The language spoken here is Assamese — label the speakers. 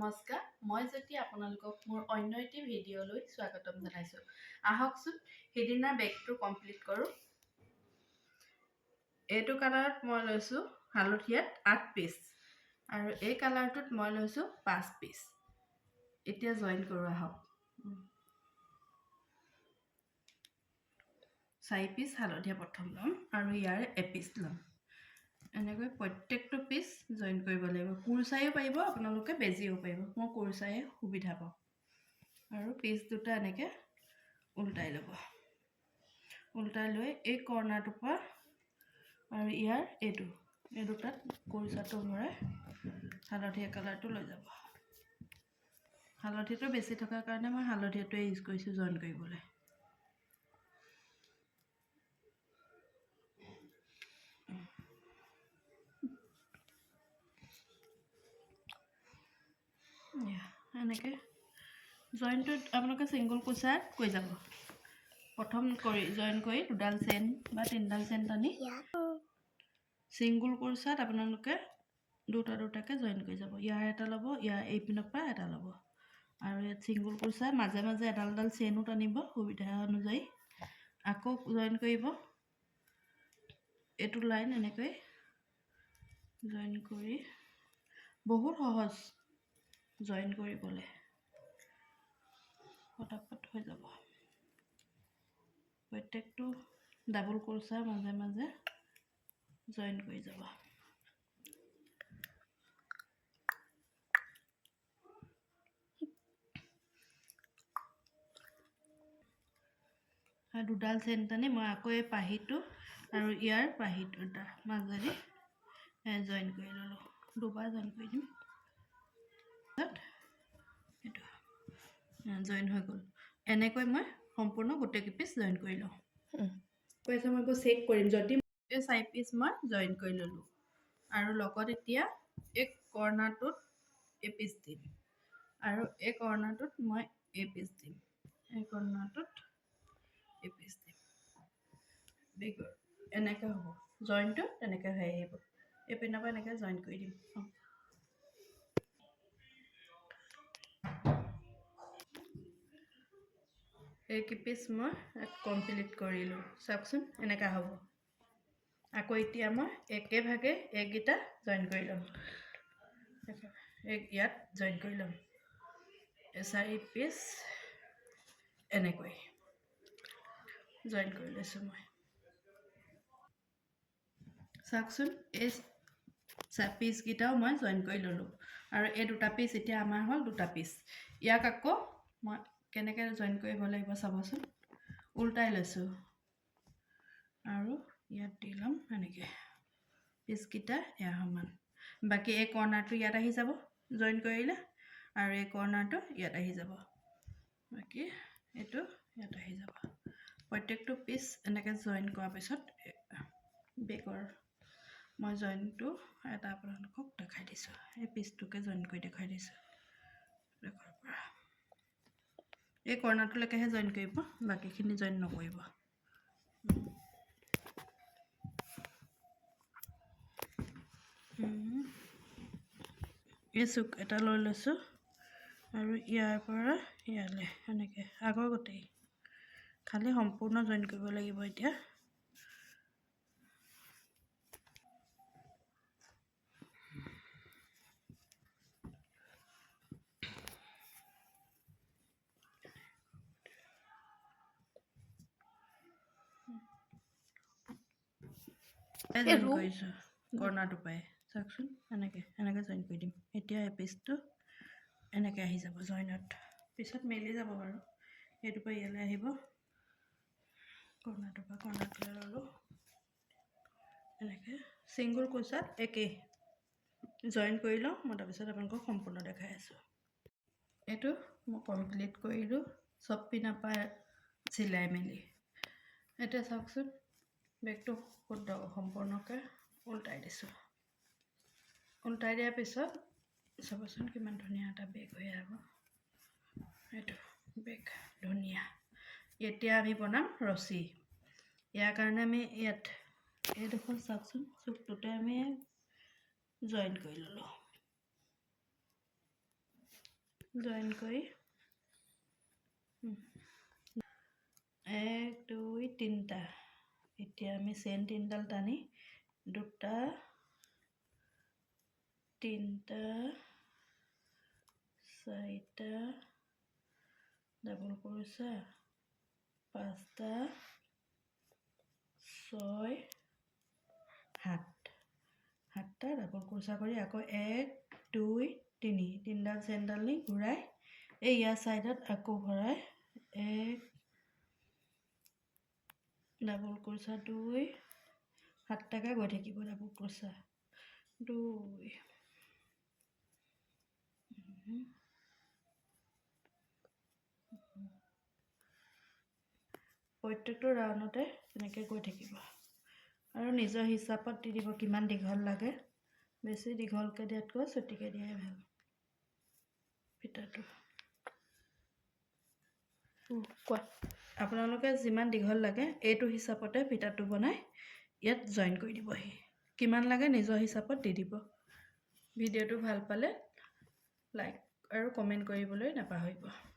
Speaker 1: নমস্কাৰ মই যদি আপোনালোকক মোৰ অন্য এটি ভিডিঅ'লৈ স্বাগতম জনাইছোঁ আহকচোন সেইদিনা বেগটো কমপ্লিট কৰোঁ এইটো কালাৰত মই লৈছোঁ হালধীয়াত 8 পিচ আৰু এই কালাৰটোত মই লৈছোঁ 5 পিচ এতিয়া জয়েন কৰোঁ আহক 4 পিচ হালধীয়া প্ৰথম ল'ম আৰু ইয়াৰে এপিচ ল'ম এনেকৈ প্ৰত্যেকটো পিচ জয়েন কৰিব লাগিব কুৰচাইও পাৰিব আপোনালোকে বেজিও পাৰিব মই কুৰচাইয়ে সুবিধা পাওঁ আৰু পিচ দুটা এনেকৈ উল্টাই ল'ব উল্টাই লৈ এই কৰ্ণাৰটোৰ পৰা আৰু ইয়াৰ এই দুটাত কুৰচাটো ভৰাই হালধীয়া কালাৰটো লৈ যাব হালধীয়াটো বেছি থকাৰ কাৰণে মই হালধীয়াটোৱে ইউজ কৰিছোঁ জয়েন কৰিবলৈ এনেকৈ জয়েনটোত আপোনালোকে ছিংগল কুৰ্চাত কৈ যাব প্ৰথম জয়েন কৰি দুডাল চেইন বা তিনিডাল চেইন টানি ছিংগল কুৰ্চাত আপোনালোকে দুটাকৈ জয়েন কৰি যাব ইয়াৰ এটা ল'ব ইয়াৰ এই পিনৰ পৰা এটা ল'ব আৰু ইয়াত ছিংগল কুৰ্চা মাজে মাজে এডাল চেইনো টানিব সুবিধা অনুযায়ী আকৌ জয়েন কৰিব এইটো লাইন এনেকৈ জয়েন কৰি বহুত সহজ জয়েন কৰিবলৈ ফটাফট হৈ যাব প্ৰত্যেকটো ডাবল কুৰ্চা মাজে মাজে জয়েন কৰি যাব আৰু দুডাল চেইন টানি মই আকৌ এই পাহিটো আৰু ইয়াৰ পাহিটো এটা মাজেদি জয়েন কৰি ল'লোঁ দুবাৰ জয়েন কৰি দিম এইটো জয়েন হৈ গ'ল এনেকৈ মই সম্পূৰ্ণ গোটেই পিচ জয়েন কৰি লওঁ কৈছে মই চেক কৰিম যদি এই 4 পিচ মই জয়েন কৰি ল'লোঁ আৰু লগত এতিয়া এই কৰ্ণাৰটোত এই পিচ দিম আৰু এই কৰ্ণাৰটোত মই এই পিচ দিম এই কৰ্ণাৰটোত এই পিচ দিম বেগৰ এনেকৈ হ'ব জইনটো তেনেকৈ হৈ আহিব এই পিনৰ পৰা এনেকৈ জইন কৰি দিম এই পিচ মই কমপ্লিট কৰিলোঁ চাওকচোন এনেকৈ হ'ব আকৌ এতিয়া মই একেভাগে এইকেইটা জইন কৰি ল'ম ইয়াত জইন কৰি ল'ম 4 পিচ এনেকৈ জয়েন কৰি লৈছোঁ মই চাওকচোন এই পিচকেইটাও মই জয়েন কৰি ল'লোঁ আৰু এই দুটা পিচ এতিয়া আমাৰ হ'ল দুটা পিচ ইয়াক আকৌ মই কেনেকৈ জয়েন কৰিব লাগিব চাবচোন উল্টাই লৈছোঁ আৰু ইয়াত দি ল'ম এনেকৈ পিচকেইটা এয়া সমান বাকী এই কৰ্ণাৰটো ইয়াত আহি যাব জয়েন কৰিলে আৰু এই কৰ্ণাৰটো ইয়াত আহি যাব বাকী এইটো ইয়াত আহি যাব প্ৰত্যেকটো পিচ এনেকৈ জয়েন কৰাৰ পিছত বেগৰ মই জয়েনটো এটা আপোনালোকক দেখাই দিছোঁ এই পিচটোকে জয়েন কৰি দেখাই দিছোঁ বেগৰ পৰা এই কৰ্ণাৰটোলৈকেহে জয়েন কৰিব বাকীখিনি জয়েন নকৰিব এই চুক এটা লৈ লৈছোঁ আৰু ইয়াৰ পৰা ইয়ালৈ এনেকৈ আগৰ গোটেই খালি সম্পূৰ্ণ জয়েন কৰিব লাগিব এতিয়া জয়েন কৰিছোঁ কৰ্ণাৰটো পাই চাওকচোন এনেকৈ জয়েন কৰি দিম এতিয়া এই পিচটো এনেকৈ আহি যাব জইনত পিছত মেলি যাব বাৰু এইটোৰ পৰা ইয়ালৈ আহিব কৰ্ণাৰটোৰ পৰা কৰ্ণাৰটোলৈ ল'লোঁ এনেকৈ ছিংগল কুৰ্চাত একেই জয়েন কৰি লওঁ মই তাৰপিছত আপোনালোকক সম্পূৰ্ণ দেখাই আছোঁ এইটো মই কমপ্লিট কৰিলোঁ চব পিনৰ পৰা চিলাই মেলি এতিয়া চাওকচোন বেগটো শুদ্ধ সম্পূৰ্ণকৈ উল্টাই দিছোঁ উল্টাই দিয়াৰ পিছত চাবচোন কিমান ধুনীয়া এটা বেগ হৈ আহিব এইটো বেগ ধুনীয়া এতিয়া আমি বনাম ৰছী ইয়াৰ কাৰণে আমি ইয়াত এইডোখৰ চাওকচোন চুকটোতে আমি জয়েন কৰি ল'লোঁ জইন কৰি 1 2 3টা এতিয়া আমি চেইন 3ডাল টানি 2টা 3টা 4টা ডাবল ক্ৰোচা 5টা 6 7টা ডাবল ক্ৰোচা কৰি আকৌ 1 2 3 3ডাল চেইনডাল নি ঘূৰাই এই ইয়াৰ সাইডত আকৌ ভৰাই 1 ডাবল ক্ৰোচা 2 7টাকে গৈ থাকিব ডাবল ক্ৰোচা 2 প্ৰত্যেকটো ৰাউণ্ডতে এনেকৈ গৈ থাকিব আৰু নিজৰ হিচাপত দি দিব কিমান দীঘল লাগে বেছি দীঘলকৈ দিয়াতকৈ ছুটিকৈ দিয়াই ভাল ফিটাটো কোৱা আপোনালোকে যিমান দীঘল লাগে এইটো হিচাপতে ফিটাটো বনাই ইয়াত জইন কৰি দিবহি কিমান লাগে নিজৰ হিচাপত দি দিব ভিডিঅ'টো ভাল পালে লাইক আৰু কমেণ্ট কৰিবলৈ নাপাহৰিব